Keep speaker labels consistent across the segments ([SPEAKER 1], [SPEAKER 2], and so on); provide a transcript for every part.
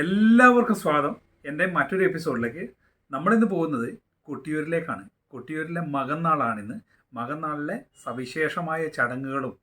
[SPEAKER 1] എല്ലാവർക്കും സ്വാഗതം. എൻ്റെ മറ്റൊരു എപ്പിസോഡിലേക്ക്. നമ്മളിന്ന് പോകുന്നത് കൊട്ടിയൂരിലേക്കാണ്. കൊട്ടിയൂരിലെ മകന്നാളാണിന്ന്. മകന്നാളിലെ സവിശേഷമായ ചടങ്ങുകളും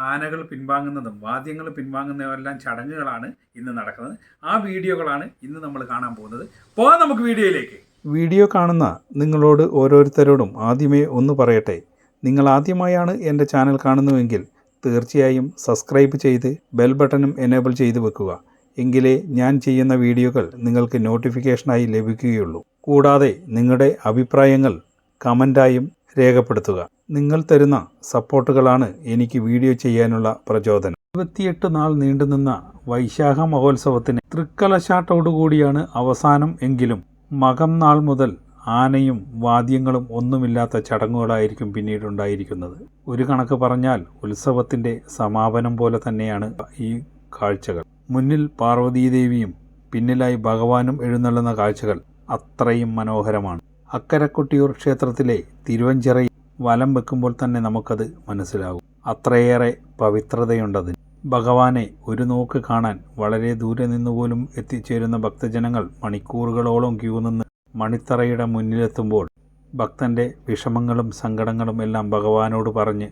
[SPEAKER 1] ആനകൾ പിൻവാങ്ങുന്നതും വാദ്യങ്ങൾ പിൻവാങ്ങുന്നതെല്ലാം ചടങ്ങുകളാണ് ഇന്ന് നടക്കുന്നത്. ആ വീഡിയോകളാണ് ഇന്ന് നമ്മൾ കാണാൻ പോകുന്നത്. പോകാം നമുക്ക് വീഡിയോയിലേക്ക്.
[SPEAKER 2] വീഡിയോ കാണുന്ന നിങ്ങളോട് ഓരോരുത്തരോടും ആദ്യമേ ഒന്ന് പറയട്ടെ. നിങ്ങൾ ആദ്യമായാണ് എൻ്റെ ചാനൽ കാണുന്നുവെങ്കിൽ തീർച്ചയായും സബ്സ്ക്രൈബ് ചെയ്ത് ബെൽ ബട്ടണും എനേബിൾ ചെയ്ത് വെക്കുക. എങ്കിലേ ഞാൻ ചെയ്യുന്ന വീഡിയോകൾ നിങ്ങൾക്ക് നോട്ടിഫിക്കേഷനായി ലഭിക്കുകയുള്ളൂ. കൂടാതെ നിങ്ങളുടെ അഭിപ്രായങ്ങൾ കമൻ്റായും രേഖപ്പെടുത്തുക. നിങ്ങൾ തരുന്ന സപ്പോർട്ടുകളാണ് എനിക്ക് വീഡിയോ ചെയ്യാനുള്ള പ്രചോദനം. 28 നാൾ നീണ്ടുനിന്ന വൈശാഖ മഹോത്സവത്തിന് തൃക്കലശാട്ടോടുകൂടിയാണ് അവസാനം. എങ്കിലും മകം നാൾ മുതൽ ആനയും വാദ്യങ്ങളും ഒന്നുമില്ലാത്ത ചടങ്ങുകളായിരിക്കും പിന്നീടുണ്ടായിരിക്കുന്നത്. ഒരു കണക്ക് പറഞ്ഞാൽ ഉത്സവത്തിൻ്റെ സമാപനം പോലെ തന്നെയാണ് ഈ കാഴ്ചകൾ. മുന്നിൽ പാർവതീദേവിയും പിന്നിലായി ഭഗവാനും എഴുന്നള്ളുന്ന കാഴ്ചകൾ അത്രയും മനോഹരമാണ്. അക്കരെ കൊട്ടിയൂർ ക്ഷേത്രത്തിലെ തിരുവഞ്ചിറയിൽ വലം വെക്കുമ്പോൾ തന്നെ നമുക്കത് മനസ്സിലാകും. അത്രയേറെ പവിത്രതയുണ്ടതിന്. ഭഗവാനെ ഒരു നോക്ക് കാണാൻ വളരെ ദൂരെ നിന്നുപോലും എത്തിച്ചേരുന്ന ഭക്തജനങ്ങൾ മണിക്കൂറുകളോളം ക്യൂ നിന്ന് മണിത്തറയുടെ മുന്നിലെത്തുമ്പോൾ ഭക്തൻ്റെ വിഷമങ്ങളും സങ്കടങ്ങളും എല്ലാം ഭഗവാനോട് പറഞ്ഞ്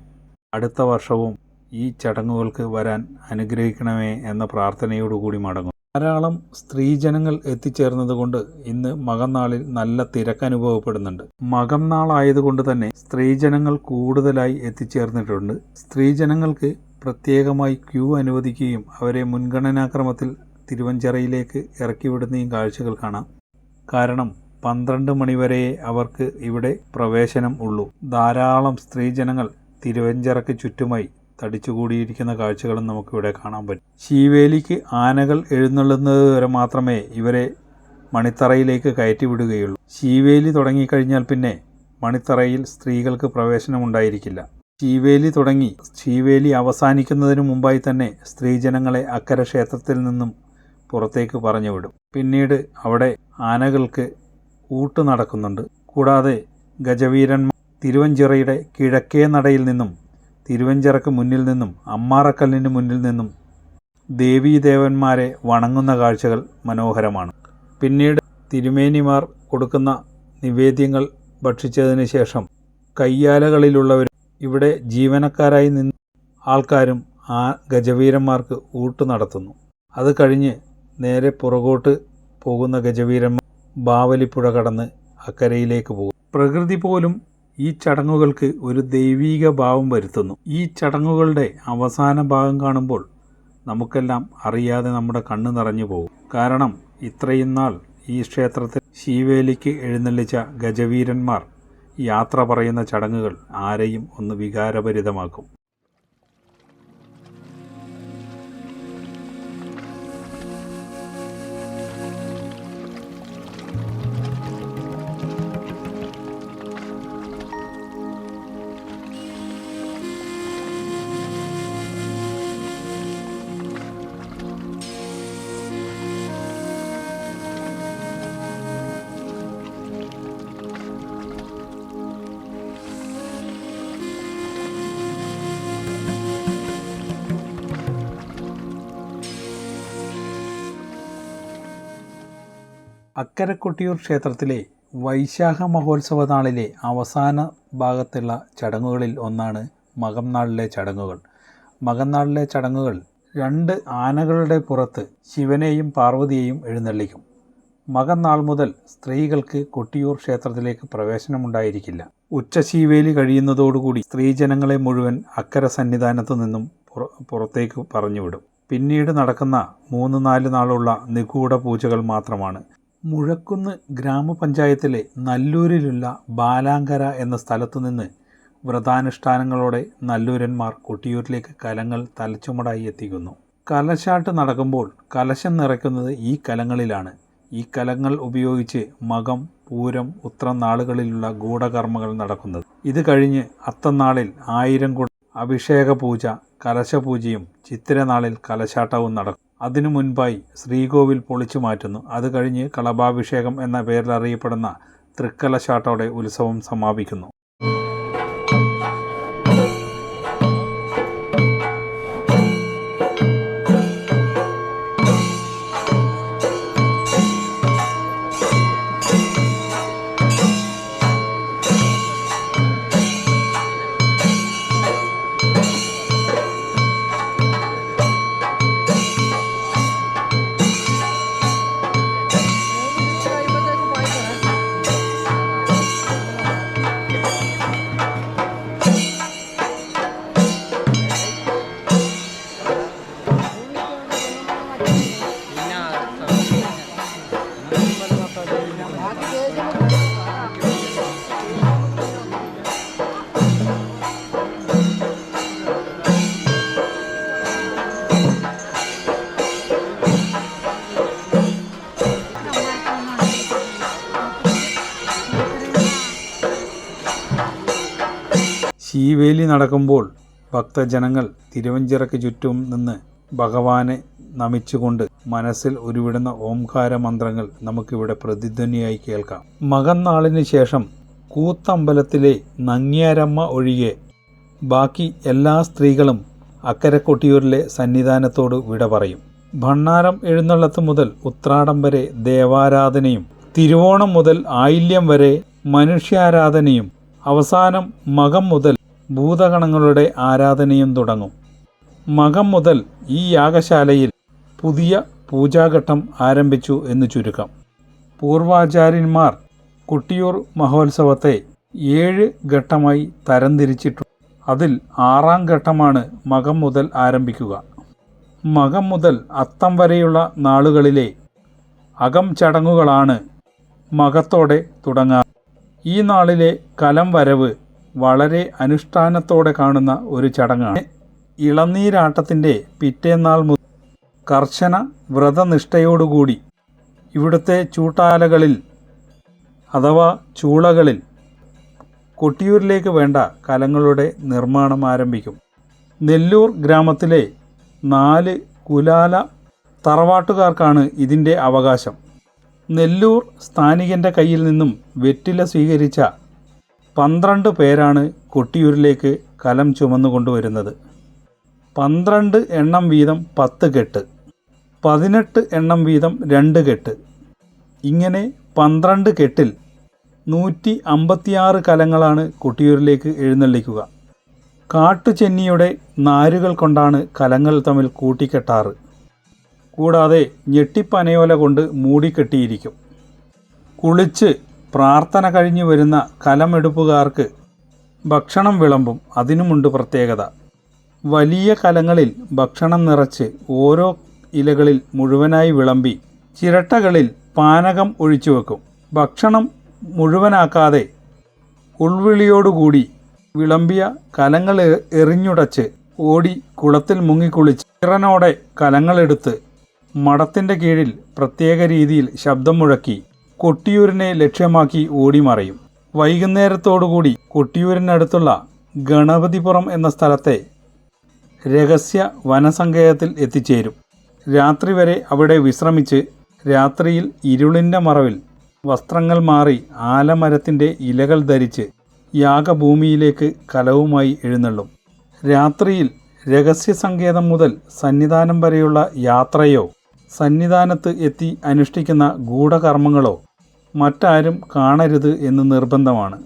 [SPEAKER 2] അടുത്ത വർഷവും ഈ ചടങ്ങുകൾക്ക് വരാൻ അനുഗ്രഹിക്കണമേ എന്ന പ്രാർത്ഥനയോടുകൂടി മടങ്ങും. ധാരാളം സ്ത്രീജനങ്ങൾ എത്തിച്ചേർന്നതുകൊണ്ട് ഇന്ന് മകന്നാളിൽ നല്ല തിരക്ക് അനുഭവപ്പെടുന്നുണ്ട്. മകം നാളായതുകൊണ്ട് തന്നെ സ്ത്രീജനങ്ങൾ കൂടുതലായി എത്തിച്ചേർന്നിട്ടുണ്ട്. സ്ത്രീജനങ്ങൾക്ക് പ്രത്യേകമായി ക്യൂ അനുവദിക്കുകയും അവരെ മുൻഗണനാക്രമത്തിൽ തിരുവഞ്ചിറയിലേക്ക് ഇറക്കിവിടുന്നയും കാഴ്ചകൾ കാണാം. കാരണം 12 മണിവരെയേ അവർക്ക് ഇവിടെ പ്രവേശനം ഉള്ളൂ. ധാരാളം സ്ത്രീജനങ്ങൾ തിരുവഞ്ചിറയ്ക്ക് ചുറ്റുമായി തടിച്ചുകൂടിയിരിക്കുന്ന കാഴ്ചകളും നമുക്കിവിടെ കാണാൻ പറ്റും. ശീവേലിക്ക് ആനകൾ എഴുന്നള്ളുന്നത് വരെ മാത്രമേ ഇവരെ മണിത്തറയിലേക്ക് കയറ്റിവിടുകയുള്ളൂ. ശീവേലി തുടങ്ങിക്കഴിഞ്ഞാൽ പിന്നെ മണിത്തറയിൽ സ്ത്രീകൾക്ക് പ്രവേശനമുണ്ടായിരിക്കില്ല. ശീവേലി അവസാനിക്കുന്നതിന് മുമ്പായി തന്നെ സ്ത്രീജനങ്ങളെ അക്കരെ ക്ഷേത്രത്തിൽ നിന്നും പുറത്തേക്ക് പറഞ്ഞുവിടും. പിന്നീട് അവിടെ ആനകൾക്ക് ഊട്ട് നടക്കുന്നുണ്ട്. കൂടാതെ ഗജവീരന്മാർ തിരുവഞ്ചിറയുടെ കിഴക്കേ നടയിൽ നിന്നും തിരുവഞ്ചിറക്ക് മുന്നിൽ നിന്നും അമ്മാറക്കല്ലിന് മുന്നിൽ നിന്നും ദേവീദേവന്മാരെ വണങ്ങുന്ന കാഴ്ചകൾ മനോഹരമാണ്. പിന്നീട് തിരുമേനിമാർ കൊടുക്കുന്ന നിവേദ്യങ്ങൾ ഭക്ഷിച്ചതിന് ശേഷം കയ്യാലകളിലുള്ളവരും ഇവിടെ ജീവനക്കാരായി നിന്ന ആൾക്കാരും ആ ഗജവീരന്മാർക്ക് ഊട്ട് നടത്തുന്നു. അത് കഴിഞ്ഞ് നേരെ പുറകോട്ട് പോകുന്ന ഗജവീരന്മാർ ബാവലിപ്പുഴ കടന്ന് അക്കരയിലേക്ക് പോകും. പ്രകൃതി പോലും ഈ ചടങ്ങുകൾക്ക് ഒരു ദൈവീക ഭാവം വരുത്തുന്നു. ഈ ചടങ്ങുകളുടെ അവസാന ഭാഗം കാണുമ്പോൾ നമുക്കെല്ലാം അറിയാതെ നമ്മുടെ കണ്ണ് നിറഞ്ഞു പോകും. കാരണം ഇത്രയും നാൾ ഈ ക്ഷേത്രത്തിൽ ശീവേലിക്ക് എഴുന്നള്ളിച്ച ഗജവീരന്മാർ യാത്ര പറയുന്ന ചടങ്ങുകൾ ആരെയും ഒന്ന് വികാരഭരിതമാക്കും. അക്കരെ കൊട്ടിയൂർ ക്ഷേത്രത്തിലെ വൈശാഖ മഹോത്സവ നാളിലെ അവസാന ഭാഗത്തുള്ള ചടങ്ങുകളിൽ ഒന്നാണ് മകം നാളിലെ ചടങ്ങുകൾ. മകം നാളിലെ ചടങ്ങുകൾ 2 ആനകളുടെ പുറത്ത് ശിവനെയും പാർവതിയെയും എഴുന്നള്ളിക്കും. മകം നാൾ മുതൽ സ്ത്രീകൾക്ക് കൊട്ടിയൂർ ക്ഷേത്രത്തിലേക്ക് പ്രവേശനമുണ്ടായിരിക്കില്ല. ഉച്ചശീവേലി കഴിയുന്നതോടുകൂടി സ്ത്രീജനങ്ങളെ മുഴുവൻ അക്കരെ സന്നിധാനത്തു നിന്നും പുറത്തേക്ക് പറഞ്ഞുവിടും. പിന്നീട് നടക്കുന്ന 3-4 നാളുള്ള നിഗൂഢ പൂജകൾ മാത്രമാണ്. മുഴക്കുന്ന് ഗ്രാമപഞ്ചായത്തിലെ നല്ലൂരിലുള്ള ബാലാങ്കര എന്ന സ്ഥലത്തു നിന്ന് വ്രതാനുഷ്ഠാനങ്ങളോടെ നല്ലൂരന്മാർ കൊട്ടിയൂരിലേക്ക് കലങ്ങൾ തലച്ചുമടായി എത്തിക്കുന്നു. കലശാട്ട് നടക്കുമ്പോൾ കലശം നിറയ്ക്കുന്നത് ഈ കലങ്ങളിലാണ്. ഈ കലങ്ങൾ ഉപയോഗിച്ച് മകം, പൂരം, ഉത്രം നാളുകളിലുള്ള ഗൂഢകർമ്മങ്ങൾ നടക്കുന്നത്. ഇത് കഴിഞ്ഞ് അത്തനാളിൽ 1000 കുട അഭിഷേക പൂജ, കലശപൂജയും ചിത്തിരനാളിൽ കലശാട്ടവും നടക്കും. അതിനു മുൻപായി ശ്രീകോവിൽ പൊളിച്ചു മാറ്റുന്നു. അത് കഴിഞ്ഞ് കളഭാഭിഷേകം എന്ന പേരിൽ അറിയപ്പെടുന്ന തൃക്കലശാട്ടോടെ ഉത്സവം സമാപിക്കുന്നു. ശീവേലി നടക്കുമ്പോൾ ഭക്തജനങ്ങൾ തിരുവഞ്ചിറയ്ക്ക് ചുറ്റും നിന്ന് ഭഗവാനെ നമിച്ചുകൊണ്ട് മനസ്സിൽ ഉരുവിടുന്ന ഓംകാര മന്ത്രങ്ങൾ നമുക്കിവിടെ പ്രതിധ്വനിയായി കേൾക്കാം. മകന്നാളിന് ശേഷം കൂത്തമ്പലത്തിലെ നങ്ങ്യാരമ്മ ഒഴികെ ബാക്കി എല്ലാ സ്ത്രീകളും അക്കരെ കൊട്ടിയൂരിലെ സന്നിധാനത്തോട് വിട പറയും. ഭണ്ണാരം എഴുന്നള്ളത്ത് മുതൽ ഉത്രാടം വരെ ദേവാരാധനയും തിരുവോണം മുതൽ ആയില്യം വരെ മനുഷ്യാരാധനയും അവസാനം മകം മുതൽ ഭൂതഗണങ്ങളുടെ ആരാധനയും തുടങ്ങും. മകം മുതൽ ഈ യാഗശാലയിൽ പുതിയ പൂജാഘട്ടം ആരംഭിച്ചു എന്ന് ചുരുക്കം. പൂർവാചാര്യന്മാർ കൊട്ടിയൂർ മഹോത്സവത്തെ 7 ഘട്ടമായി തരംതിരിച്ചിട്ടുണ്ട്. അതിൽ 6ാം ഘട്ടമാണ് മകം മുതൽ ആരംഭിക്കുക. മകം മുതൽ അത്തം വരെയുള്ള നാളുകളിലെ അകം ചടങ്ങുകളാണ് മകത്തോടെ തുടങ്ങാറ്. ഈ നാളിലെ കലം വരവ് വളരെ അനുഷ്ഠാനത്തോടെ കാണുന്ന ഒരു ചടങ്ങാണ്. ഇളനീരാട്ടത്തിൻ്റെ പിറ്റേന്നാൾ മുതൽ കർശന വ്രതനിഷ്ഠയോടുകൂടി ഇവിടുത്തെ ചൂട്ടാലകളിൽ അഥവാ ചൂളകളിൽ കൊട്ടിയൂരിലേക്ക് വേണ്ട കലങ്ങളുടെ നിർമ്മാണം ആരംഭിക്കും. നെല്ലൂർ ഗ്രാമത്തിലെ 4 കുലാല തറവാട്ടുകാർക്കാണ് ഇതിൻ്റെ അവകാശം. നെല്ലൂർ സ്ഥാനികൻ്റെ കയ്യിൽ നിന്നും വെറ്റില സ്വീകരിച്ച 12 പേരാണ് കൊട്ടിയൂരിലേക്ക് കലം ചുമന്നുകൊണ്ടുവരുന്നത്. 12 എണ്ണം വീതം 10 കെട്ട്, 18 എണ്ണം വീതം 2 കെട്ട്, ഇങ്ങനെ 12 കെട്ടിൽ 156 കലങ്ങളാണ് കൊട്ടിയൂരിലേക്ക് എഴുന്നള്ളിക്കുക. കാട്ടുചെന്നിയുടെ നാരുകൾ കൊണ്ടാണ് കലങ്ങൾ തമ്മിൽ കൂട്ടിക്കെട്ടാറ്. കൂടാതെ ഞെട്ടിപ്പനയോല കൊണ്ട് മൂടിക്കെട്ടിയിരിക്കും. കുളിച്ച് പ്രാർത്ഥന കഴിഞ്ഞു വരുന്ന കലമെടുപ്പുകാർക്ക് ഭക്ഷണം വിളമ്പും. അതിനുമുണ്ട് പ്രത്യേകത. വലിയ കലങ്ങളിൽ ഭക്ഷണം നിറച്ച് ഓരോ ഇലകളിൽ മുഴുവനായി വിളമ്പി ചിരട്ടകളിൽ പാനകം ഒഴിച്ചു വെക്കും. ഭക്ഷണം മുഴുവനാക്കാതെ ഉൾവിളിയോടുകൂടി വിളമ്പിയ കലങ്ങൾ എറിഞ്ഞുടച്ച് ഓടി കുളത്തിൽ മുങ്ങിക്കുളിച്ച് ചിറനോടെ കലങ്ങളെടുത്ത് മഠത്തിൻ്റെ കീഴിൽ പ്രത്യേക രീതിയിൽ ശബ്ദം മുഴക്കി കൊട്ടിയൂരിനെ ലക്ഷ്യമാക്കി ഓടിമറയും. വൈകുന്നേരത്തോടുകൂടി കൊട്ടിയൂരിനടുത്തുള്ള ഗണപതിപുരം എന്ന സ്ഥലത്തെ രഹസ്യ വനസങ്കേതത്തിൽ എത്തിച്ചേരും. രാത്രി വരെ അവിടെ വിശ്രമിച്ച് രാത്രിയിൽ ഇരുളിൻ്റെ മറവിൽ വസ്ത്രങ്ങൾ മാറി ആലമരത്തിൻ്റെ ഇലകൾ ധരിച്ച് യാഗഭൂമിയിലേക്ക് കലവുമായി എഴുന്നള്ളും. രാത്രിയിൽ രഹസ്യസങ്കേതം മുതൽ സന്നിധാനം വരെയുള്ള യാത്രയോ സന്നിധാനത്ത് എത്തി അനുഷ്ഠിക്കുന്ന ഗൂഢകർമ്മങ്ങളോ മറ്റാരും കാണരുത് എന്ന് നിർബന്ധമാണ്.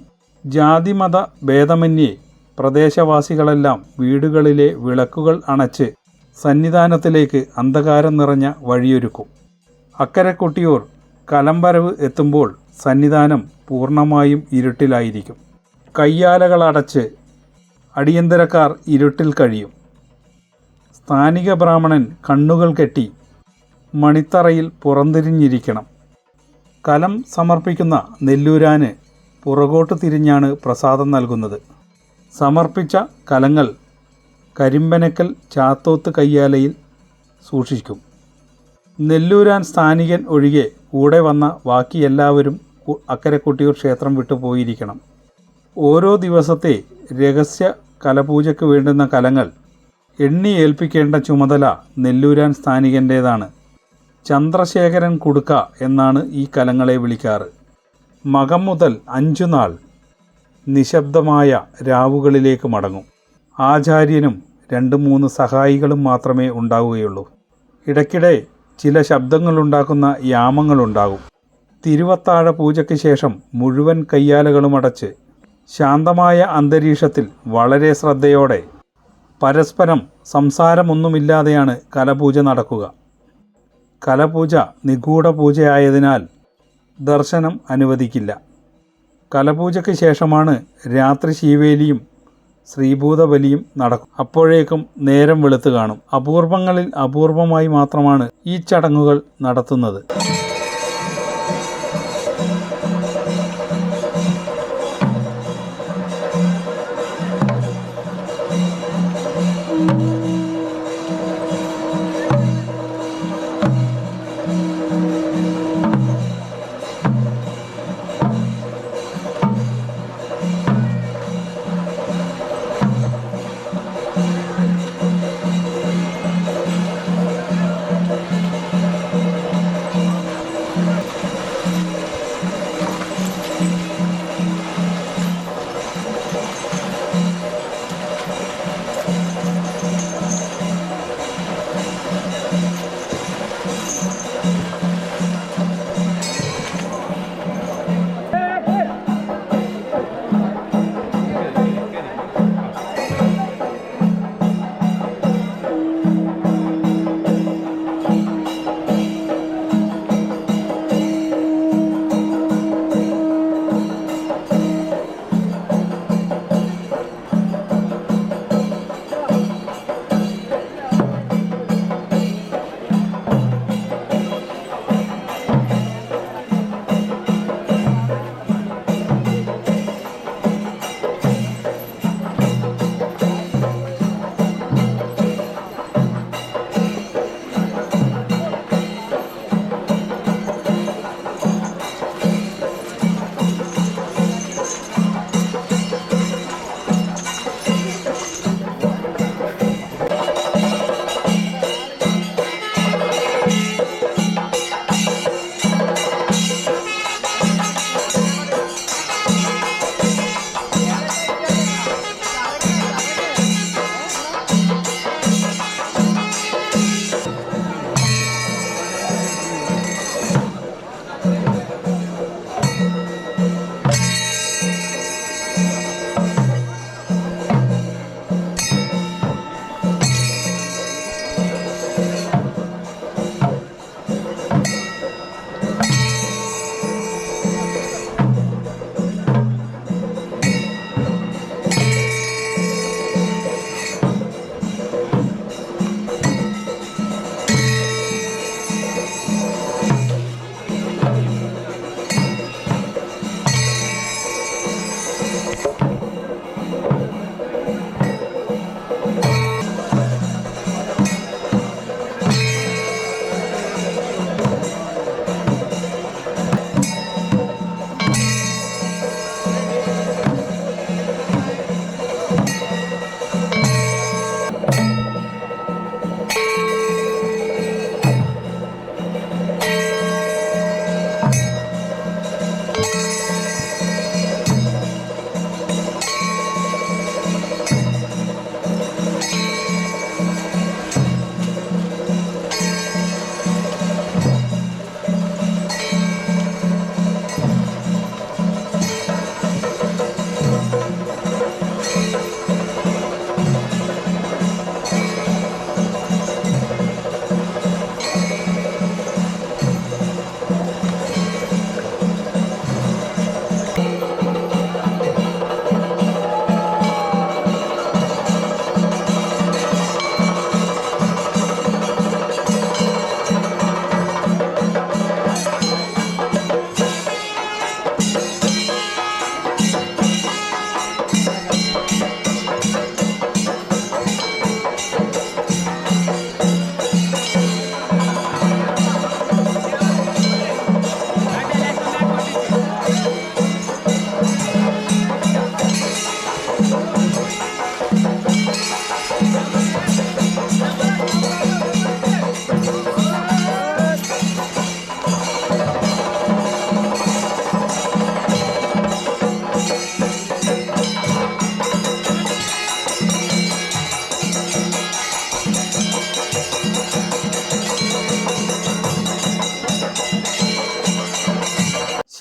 [SPEAKER 2] ജാതിമത ഭേദമന്യേ പ്രദേശവാസികളെല്ലാം വീടുകളിലെ വിളക്കുകൾ അണച്ച് സന്നിധാനത്തിലേക്ക് അന്ധകാരം നിറഞ്ഞ വഴിയൊരുക്കും. അക്കരെ കൊട്ടിയൂർ കലംവരവ് എത്തുമ്പോൾ സന്നിധാനം പൂർണ്ണമായും ഇരുട്ടിലായിരിക്കും. കയ്യാലകളടച്ച് അടിയന്തരക്കാർ ഇരുട്ടിൽ കഴിയും. സ്ഥാനിക ബ്രാഹ്മണൻ കണ്ണുകൾ കെട്ടി മണിത്തറയിൽ പുറംതിരിഞ്ഞിരിക്കണം. കലം സമർപ്പിക്കുന്ന നെല്ലൂരാന് പുറകോട്ട് തിരിഞ്ഞാണ് പ്രസാദം നൽകുന്നത്. സമർപ്പിച്ച കലങ്ങൾ കരിമ്പനക്കൽ ചാത്തോത്ത് കയ്യാലയിൽ സൂക്ഷിക്കും. നെല്ലൂരാൻ സ്ഥാനികൻ ഒഴികെ കൂടെ വന്ന ബാക്കി എല്ലാവരും അക്കരെ കൊട്ടിയൂർ ക്ഷേത്രം വിട്ടു പോയിരിക്കണം. ഓരോ ദിവസത്തെ രഹസ്യ കലപൂജയ്ക്ക് വേണ്ടുന്ന കലങ്ങൾ എണ്ണി ഏൽപ്പിക്കേണ്ട ചുമതല നെല്ലൂരാൻ സ്ഥാനികൻ്റേതാണ്. ചന്ദ്രശേഖരൻ കുടുക്ക എന്നാണ് ഈ കലങ്ങളെ വിളിക്കാറ്. മകം മുതൽ 5 നാൾ നിശബ്ദമായ രാവുകളിലേക്ക് മടങ്ങും. ആചാര്യനും 2-3 സഹായികളും മാത്രമേ ഉണ്ടാവുകയുള്ളൂ. ഇടയ്ക്കിടെ ചില ശബ്ദങ്ങളുണ്ടാക്കുന്ന യാമങ്ങളുണ്ടാകും. തിരുവത്താഴ പൂജയ്ക്ക് ശേഷം മുഴുവൻ കയ്യാലകളും അടച്ച് ശാന്തമായ അന്തരീക്ഷത്തിൽ വളരെ ശ്രദ്ധയോടെ പരസ്പരം സംസാരമൊന്നുമില്ലാതെയാണ് കലപൂജ നടക്കുക. കലപൂജ നിഗൂഢ പൂജയായതിനാൽ ദർശനം അനുവദിക്കില്ല. കലപൂജയ്ക്ക് ശേഷമാണ് രാത്രി ശീവേലിയും ശ്രീഭൂതബലിയും നടക്കും. അപ്പോഴേക്കും നേരം വെളുത്തു കാണും. അപൂർവങ്ങളിൽ അപൂർവമായി മാത്രമാണ് ഈ ചടങ്ങുകൾ നടത്തുന്നത്.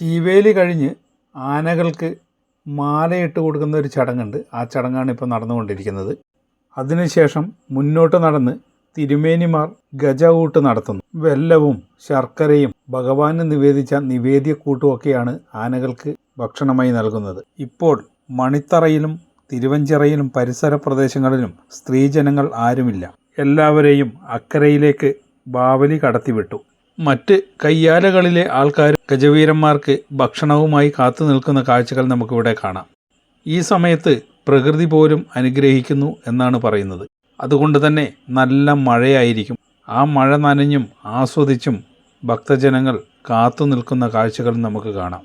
[SPEAKER 2] ചീവേലി കഴിഞ്ഞ് ആനകൾക്ക് മാലയിട്ട് കൊടുക്കുന്ന ഒരു ചടങ്ങുണ്ട്. ആ ചടങ്ങാണ് ഇപ്പോൾ നടന്നുകൊണ്ടിരിക്കുന്നത്. അതിനുശേഷം മുന്നോട്ട് നടന്ന് തിരുമേനിമാർ ഗജകൂട്ട് നടത്തുന്നു. വെല്ലവും ശർക്കരയും ഭഗവാന് നിവേദിച്ച നിവേദ്യക്കൂട്ടുമൊക്കെയാണ് ആനകൾക്ക് ഭക്ഷണമായി നൽകുന്നത്. ഇപ്പോൾ മണിത്തറയിലും തിരുവഞ്ചിറയിലും പരിസര പ്രദേശങ്ങളിലും സ്ത്രീജനങ്ങൾ ആരുമില്ല. എല്ലാവരെയും അക്കരയിലേക്ക് ബാവലി കടത്തിവിട്ടു. മറ്റ് കയ്യാലകളിലെ ആൾക്കാർ ഗജവീരന്മാർക്ക് ഭക്ഷണവുമായി കാത്തു നിൽക്കുന്ന കാഴ്ചകൾ നമുക്കിവിടെ കാണാം. ഈ സമയത്ത് പ്രകൃതി പോലും അനുഗ്രഹിക്കുന്നു എന്നാണ് പറയുന്നത്. അതുകൊണ്ട് തന്നെ നല്ല മഴയായിരിക്കും. ആ മഴ നനഞ്ഞും ആസ്വദിച്ചും ഭക്തജനങ്ങൾ കാത്തു നിൽക്കുന്ന കാഴ്ചകൾ നമുക്ക് കാണാം.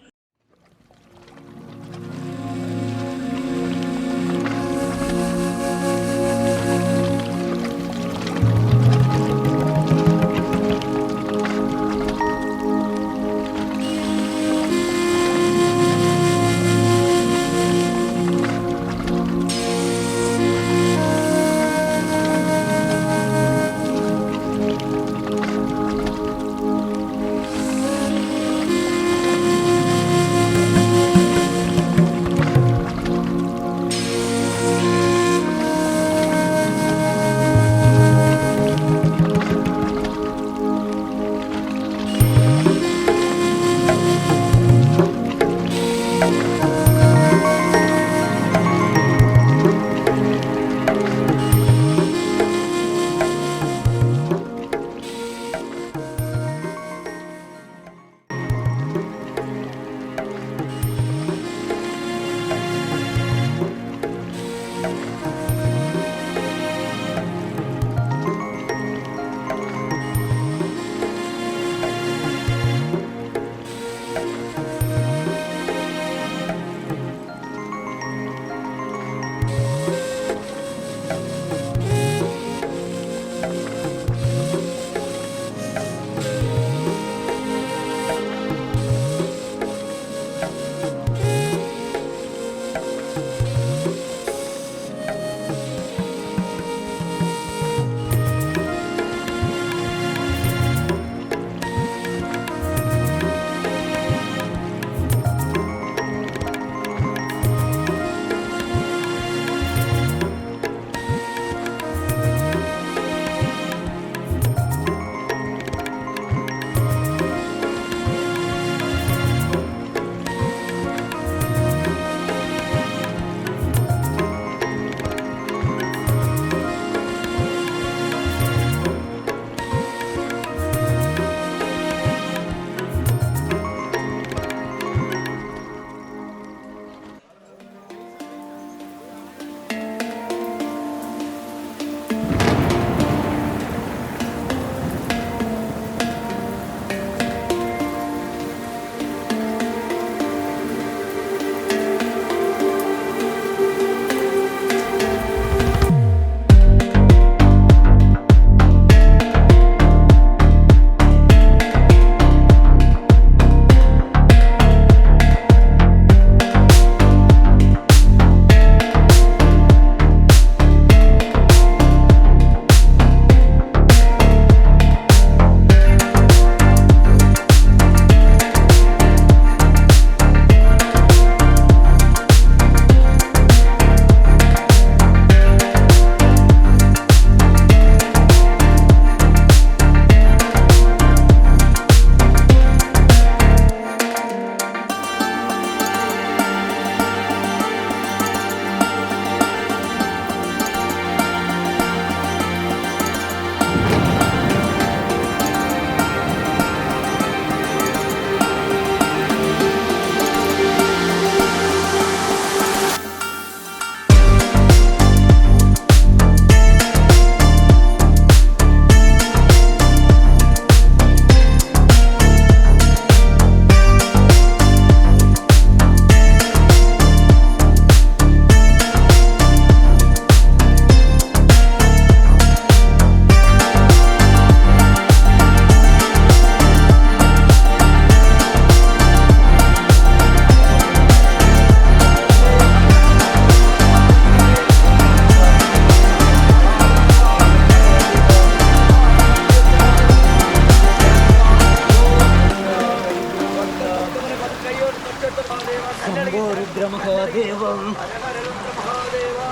[SPEAKER 3] ശംഭോ രുദ്രമഹാദേവ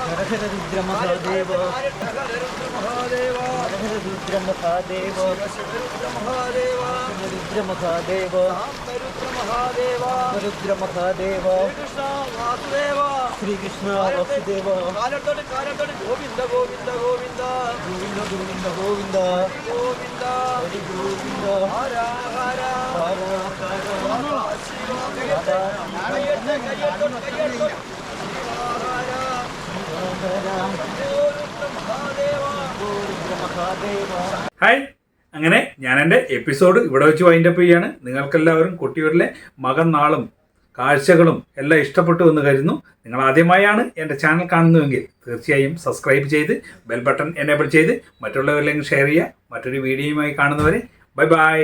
[SPEAKER 3] ഹര ഹര രുദ്രമഹാദേവ ഹര ഹര രുദ്രമഹാദേവ രുദ്രമഹാദേവ രുദ്രമഹാദേവ ശ്രീകൃഷ്ണ വാസുദേവ ഗോവിന്ദ ഗോവിന്ദ ഗോവിന്ദ ഗോവിന്ദ ഗോവിന്ദ ഗോവിന്ദ ഗോവിന്ദ ഹരി ഗോവിന്ദ ഹര ഹര ഹര
[SPEAKER 1] ഹായ്, അങ്ങനെ ഞാൻ എൻ്റെ എപ്പിസോഡ് ഇവിടെ വെച്ച് വൈൻഡപ്പ് ചെയ്യാണ്. നിങ്ങൾക്കെല്ലാവരും കൊട്ടിയൂരിലെ മകന്നാളും കാഴ്ചകളും എല്ലാം ഇഷ്ടപ്പെട്ടു എന്ന് കരുതുന്നു. നിങ്ങൾ ആദ്യമായാണ് എൻ്റെ ചാനൽ കാണുന്നുവെങ്കിൽ തീർച്ചയായും സബ്സ്ക്രൈബ് ചെയ്ത് ബെൽ ബട്ടൺ എനേബിൾ ചെയ്ത് മറ്റുള്ളവരിലേക്ക് ഷെയർ ചെയ്യുക. മറ്റൊരു വീഡിയോയുമായി കാണുന്നവരെ ബൈ ബൈ.